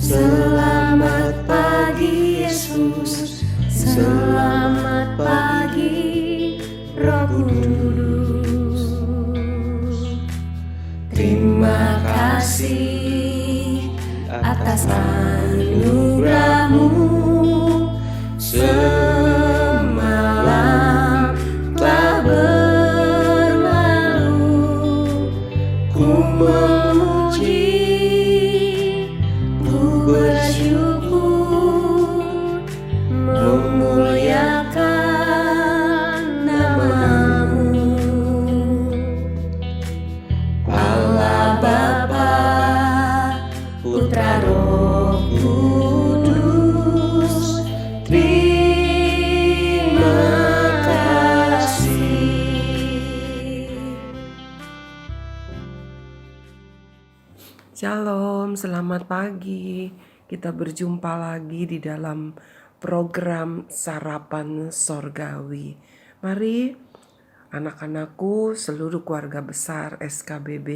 Selamat pagi Yesus, selamat pagi Roh Kudus. Terima kasih atas anugerah-Mu. Semalam telah berlalu, ku memuji, ku bersyukur, memuliakan nama-Mu. Allah Bapa, Putra Roh Kudus, terima kasih. Shalom, selamat pagi. Kita berjumpa lagi di dalam program Sarapan Sorgawi. Mari anak-anakku, seluruh keluarga besar SKBB,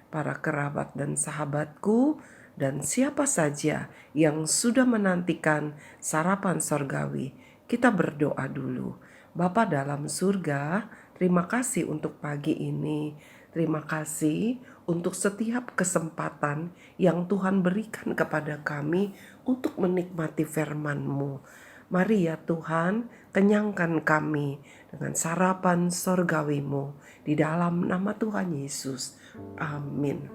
para kerabat dan sahabatku, dan siapa saja yang sudah menantikan sarapan sorgawi, kita berdoa dulu. Bapa dalam surga, terima kasih untuk pagi ini. Terima kasih untuk setiap kesempatan yang Tuhan berikan kepada kami untuk menikmati firman-Mu. Mari ya Tuhan, kenyangkan kami dengan sarapan sorgawi-Mu di dalam nama Tuhan Yesus. Amin.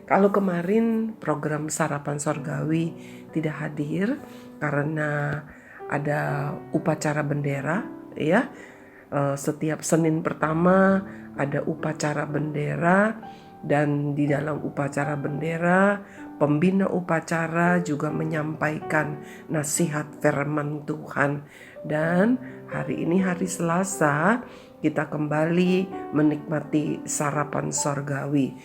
Kalau kemarin program sarapan sorgawi tidak hadir karena ada upacara bendera, ya. Setiap Senin pertama ada upacara bendera, dan di dalam upacara bendera pembina upacara juga menyampaikan nasihat firman Tuhan. Dan hari ini hari Selasa kita kembali menikmati sarapan sorgawi.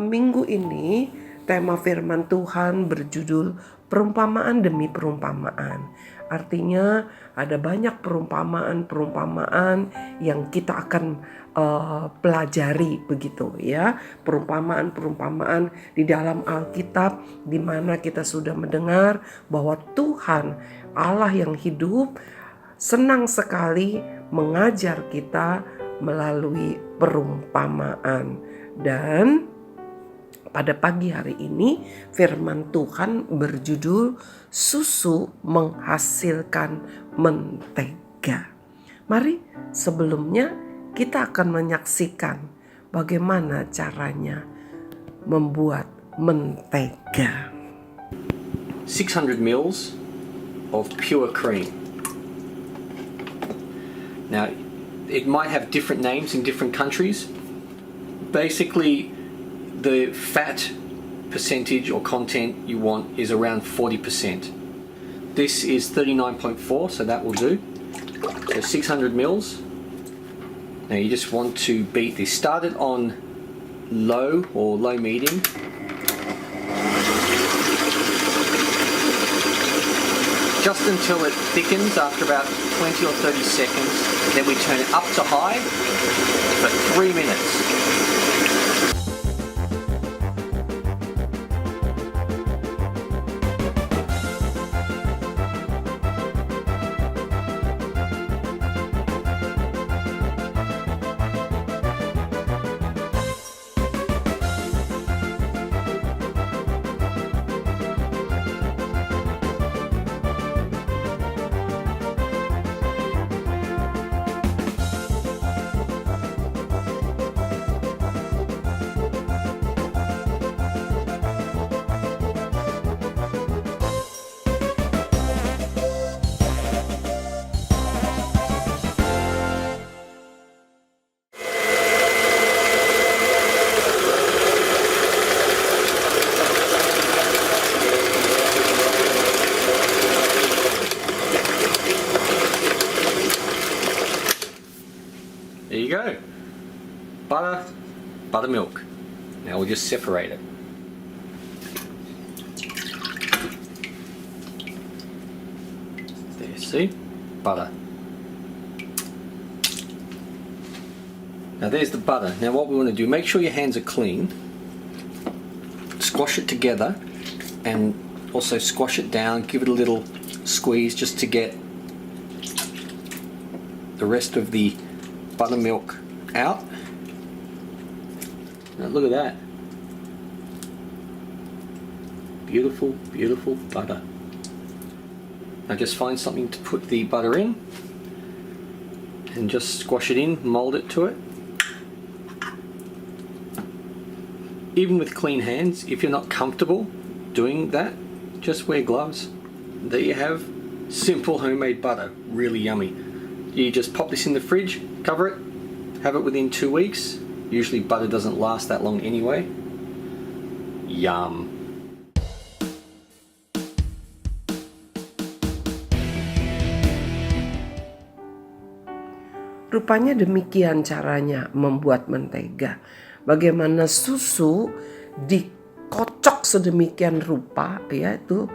Minggu ini tema firman Tuhan berjudul perumpamaan demi perumpamaan. Artinya ada banyak perumpamaan-perumpamaan yang kita akan pelajari begitu ya. Perumpamaan-perumpamaan di dalam Alkitab di mana kita sudah mendengar bahwa Tuhan Allah yang hidup senang sekali mengajar kita melalui perumpamaan. Dan pada pagi hari ini firman Tuhan berjudul susu menghasilkan mentega. Mari sebelumnya kita akan menyaksikan bagaimana caranya membuat mentega. 600 mils of pure cream. Now, it might have different names in different countries. Basically, the fat percentage or content you want is around 40%. This is 39.4, so that will do. So 600 mils. Now you just want to beat this. Start it on low or low medium. Just until it thickens after about 20 or 30 seconds. Then we turn it up to high for 3 minutes. There you go. Buttermilk. Now we'll just separate it. There, see? Butter. Now there's the butter. Now what we want to do, make sure your hands are clean. Squash it together and Also squash it down, give it a little squeeze just to get the rest of the buttermilk out. Now look at that. Beautiful, beautiful butter. Now just find something to put the butter in and just squash it in, mold it to it. Even with clean hands, if you're not comfortable doing that, just wear gloves. There you have simple homemade butter, really yummy. You just pop this in the fridge, cover it, have it within 2 weeks. Usually butter doesn't last that long anyway. Yum. Rupanya demikian caranya membuat mentega. Bagaimana susu dikocok sedemikian rupa, ya itu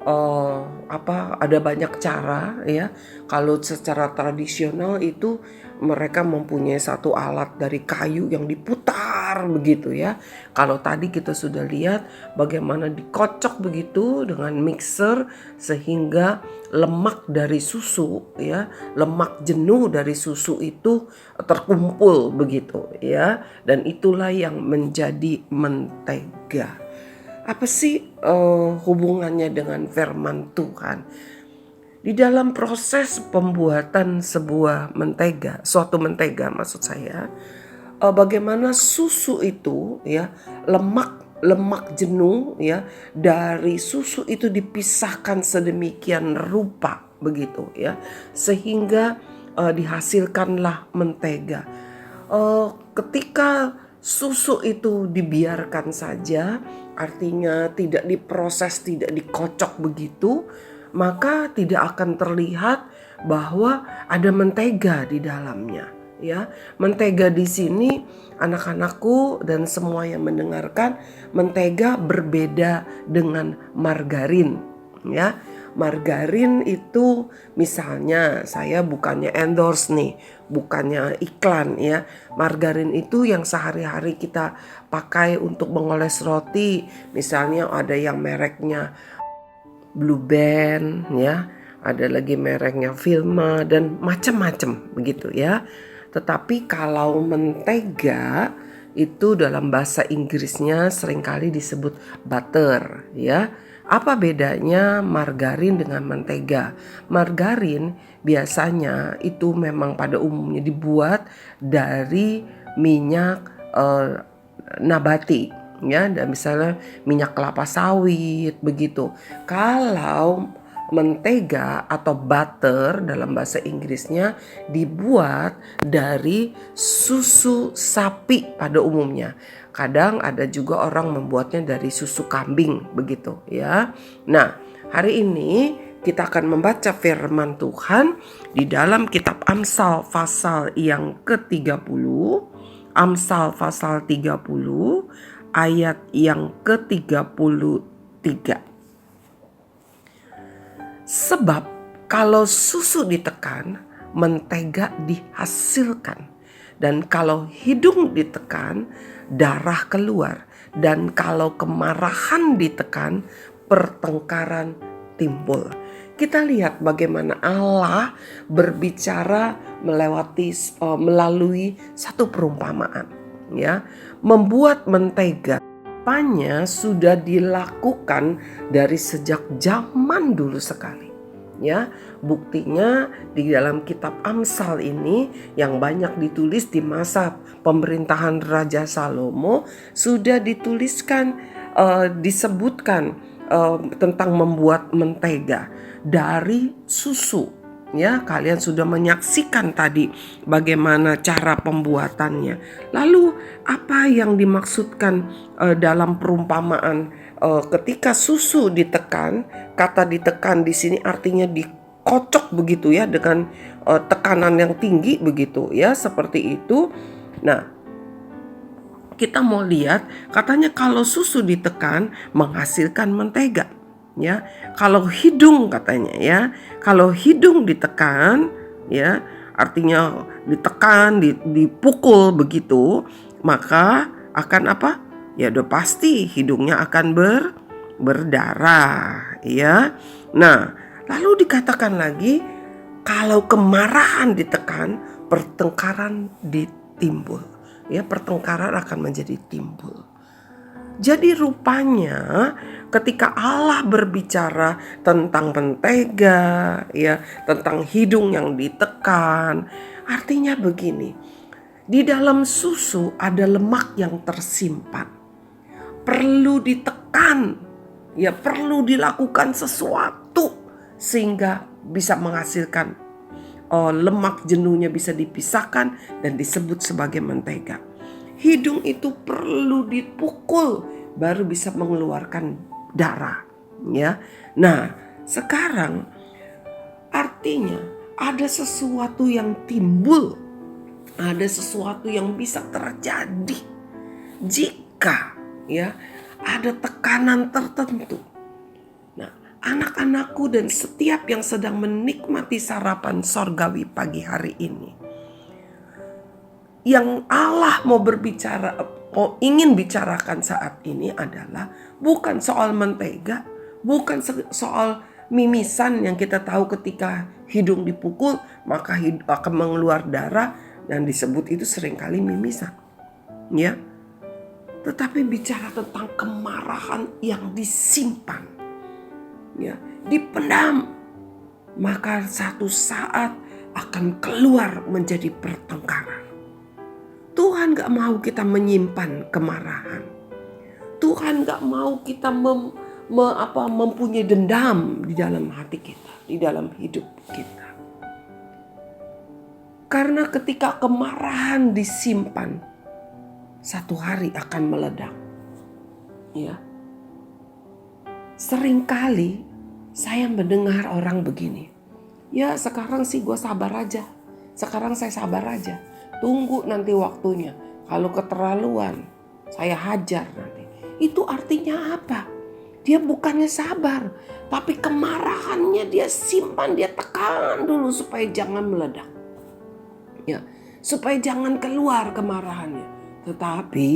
ada banyak cara, ya. Kalau secara tradisional itu mereka mempunyai satu alat dari kayu yang diputar begitu, ya. Kalau tadi kita sudah lihat bagaimana dikocok begitu dengan mixer sehingga lemak dari susu, ya, lemak jenuh dari susu itu terkumpul begitu, ya, dan itulah yang menjadi mentega. Apa sih hubungannya dengan firman Tuhan? Di dalam proses pembuatan sebuah mentega, suatu mentega maksud saya, bagaimana susu itu, ya, lemak jenuh, ya, dari susu itu dipisahkan sedemikian rupa begitu, ya, sehingga dihasilkanlah mentega. Ketika susu itu dibiarkan saja, artinya tidak diproses, tidak dikocok begitu, maka tidak akan terlihat bahwa ada mentega di dalamnya, ya. Mentega di sini anak-anakku dan semua yang mendengarkan, mentega berbeda dengan margarin, ya. Margarin itu misalnya, saya bukannya endorse nih, bukannya iklan, ya. Margarin itu yang sehari-hari kita pakai untuk mengoles roti. Misalnya ada yang mereknya Blue Band, ya. Ada lagi mereknya Vilma dan macam-macam begitu, ya. Tetapi kalau mentega itu dalam bahasa Inggrisnya seringkali disebut butter, ya. Apa bedanya margarin dengan mentega? Margarin biasanya itu memang pada umumnya dibuat dari minyak nabati, ya, dan misalnya minyak kelapa sawit begitu. Kalau mentega atau butter dalam bahasa Inggrisnya dibuat dari susu sapi pada umumnya. Kadang ada juga orang membuatnya dari susu kambing begitu, ya. Nah, hari ini kita akan membaca firman Tuhan di dalam kitab Amsal pasal yang ke-30, Amsal pasal 30 ayat yang ke-33. Sebab kalau susu ditekan, mentega dihasilkan. Dan kalau hidung ditekan, darah keluar. Dan kalau kemarahan ditekan, pertengkaran timbul. Kita lihat bagaimana Allah berbicara melalui satu perumpamaan, ya. Membuat mentega rupanya sudah dilakukan dari sejak zaman dulu sekali, ya. Buktinya di dalam kitab Amsal ini yang banyak ditulis di masa pemerintahan Raja Salomo sudah dituliskan, disebutkan tentang membuat mentega dari susu, ya. Kalian sudah menyaksikan tadi bagaimana cara pembuatannya. Lalu apa yang dimaksudkan dalam perumpamaan ketika susu ditekan? Kata ditekan di sini artinya dikocok begitu, ya, dengan tekanan yang tinggi begitu, ya, seperti itu. Nah, kita mau lihat katanya kalau susu ditekan menghasilkan mentega, ya. Kalau hidung katanya, ya, kalau hidung ditekan, ya, artinya ditekan, dipukul begitu, maka akan apa? Ya udah pasti hidungnya akan berdarah, ya. Nah, lalu dikatakan lagi, kalau kemarahan ditekan, pertengkaran ditimbul. Ya, pertengkaran akan menjadi timbul. Jadi rupanya ketika Allah berbicara tentang mentega, ya, tentang hidung yang ditekan, artinya begini. Di dalam susu ada lemak yang tersimpan. Perlu ditekan, ya, perlu dilakukan sesuatu sehingga bisa menghasilkan lemak jenuhnya bisa dipisahkan dan disebut sebagai mentega. Hidung itu perlu dipukul baru bisa mengeluarkan darah, ya. Nah, sekarang artinya ada sesuatu yang timbul, ada sesuatu yang bisa terjadi jika, ya, ada tekanan tertentu. Nah, anak-anakku dan setiap yang sedang menikmati sarapan sorgawi pagi hari ini, yang Allah mau ingin bicarakan saat ini adalah bukan soal mentega, bukan soal mimisan yang kita tahu ketika hidung dipukul maka akan mengeluar darah dan disebut itu seringkali mimisan, ya. Tetapi bicara tentang kemarahan yang disimpan, ya, dipendam, maka satu saat akan keluar menjadi pertengkaran. Tuhan gak mau kita menyimpan kemarahan. Tuhan gak mau kita mempunyai dendam di dalam hati kita, di dalam hidup kita. Karena ketika kemarahan disimpan, satu hari akan meledak. Ya. Seringkali saya mendengar orang begini. Ya, sekarang sih gue sabar aja. Sekarang saya sabar aja. Tunggu nanti waktunya. Kalau keterlaluan, saya hajar nanti. Itu artinya apa? Dia bukannya sabar, tapi kemarahannya dia simpan, dia tekan dulu supaya jangan meledak. Ya, supaya jangan keluar kemarahannya. Tetapi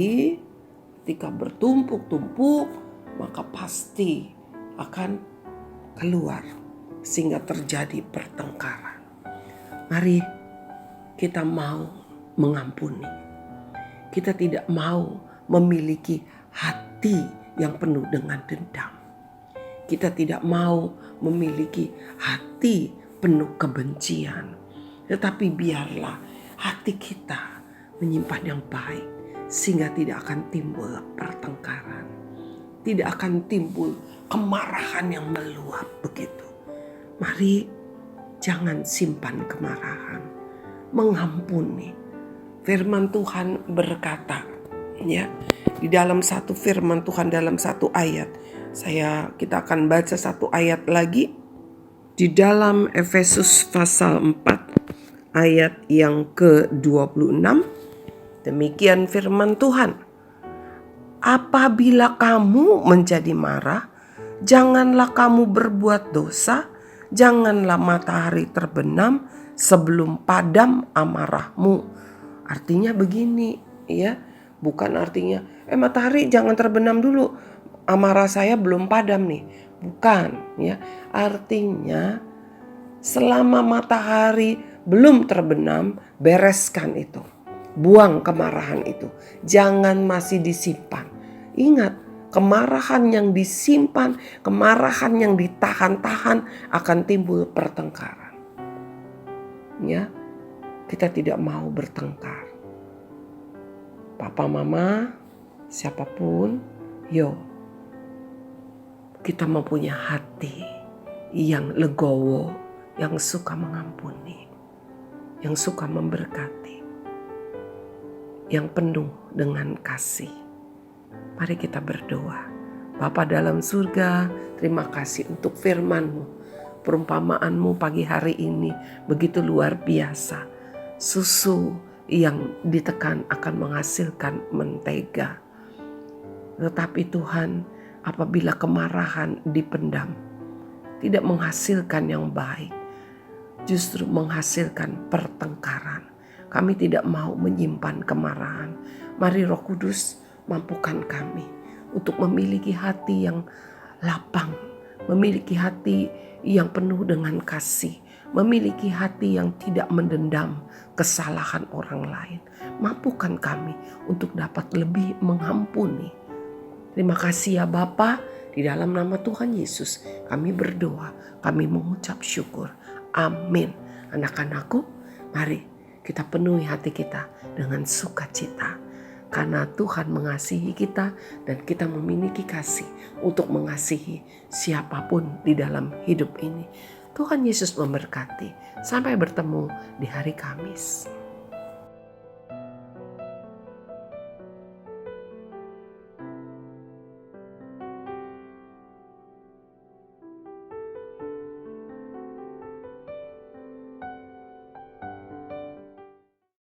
ketika bertumpuk-tumpuk, maka pasti akan keluar sehingga terjadi pertengkaran. Mari kita mau mengampuni. Kita tidak mau memiliki hati yang penuh dengan dendam. Kita tidak mau memiliki hati penuh kebencian. Tetapi biarlah hati kita menyimpan yang baik sehingga tidak akan timbul pertengkaran. Tidak akan timbul kemarahan yang meluap begitu. Mari jangan simpan kemarahan. Mengampuni. Firman Tuhan berkata, ya, di dalam satu firman Tuhan dalam satu ayat. Kita akan baca satu ayat lagi di dalam Efesus pasal 4 ayat yang ke-26. Demikian firman Tuhan. Apabila kamu menjadi marah, janganlah kamu berbuat dosa, janganlah matahari terbenam sebelum padam amarahmu. Artinya begini, ya. Bukan artinya matahari jangan terbenam dulu, amarah saya belum padam nih. Bukan, ya. Artinya selama matahari belum terbenam, bereskan itu. Buang kemarahan itu. Jangan masih disimpan. Ingat, kemarahan yang disimpan, kemarahan yang ditahan-tahan akan timbul pertengkaran. Ya. Kita tidak mau bertengkar. Papa, mama, siapapun, kita mempunyai hati yang legowo, yang suka mengampuni, yang suka memberkati, yang penuh dengan kasih. Mari kita berdoa. Bapa dalam surga, terima kasih untuk firman-Mu. Perumpamaanmu pagi hari ini begitu luar biasa. Susu yang ditekan akan menghasilkan mentega. Tetapi Tuhan, apabila kemarahan dipendam, tidak menghasilkan yang baik, justru menghasilkan pertengkaran. Kami tidak mau menyimpan kemarahan. Mari Roh Kudus mampukan kami untuk memiliki hati yang lapang, memiliki hati yang penuh dengan kasih, memiliki hati yang tidak mendendam kesalahan orang lain. Mampukan kami untuk dapat lebih mengampuni. Terima kasih ya Bapa, di dalam nama Tuhan Yesus kami berdoa, kami mengucap syukur. Amin. Anak-anakku, mari kita penuhi hati kita dengan sukacita. Karena Tuhan mengasihi kita dan kita memiliki kasih untuk mengasihi siapapun di dalam hidup ini. Tuhan Yesus memberkati. Sampai bertemu di hari Kamis.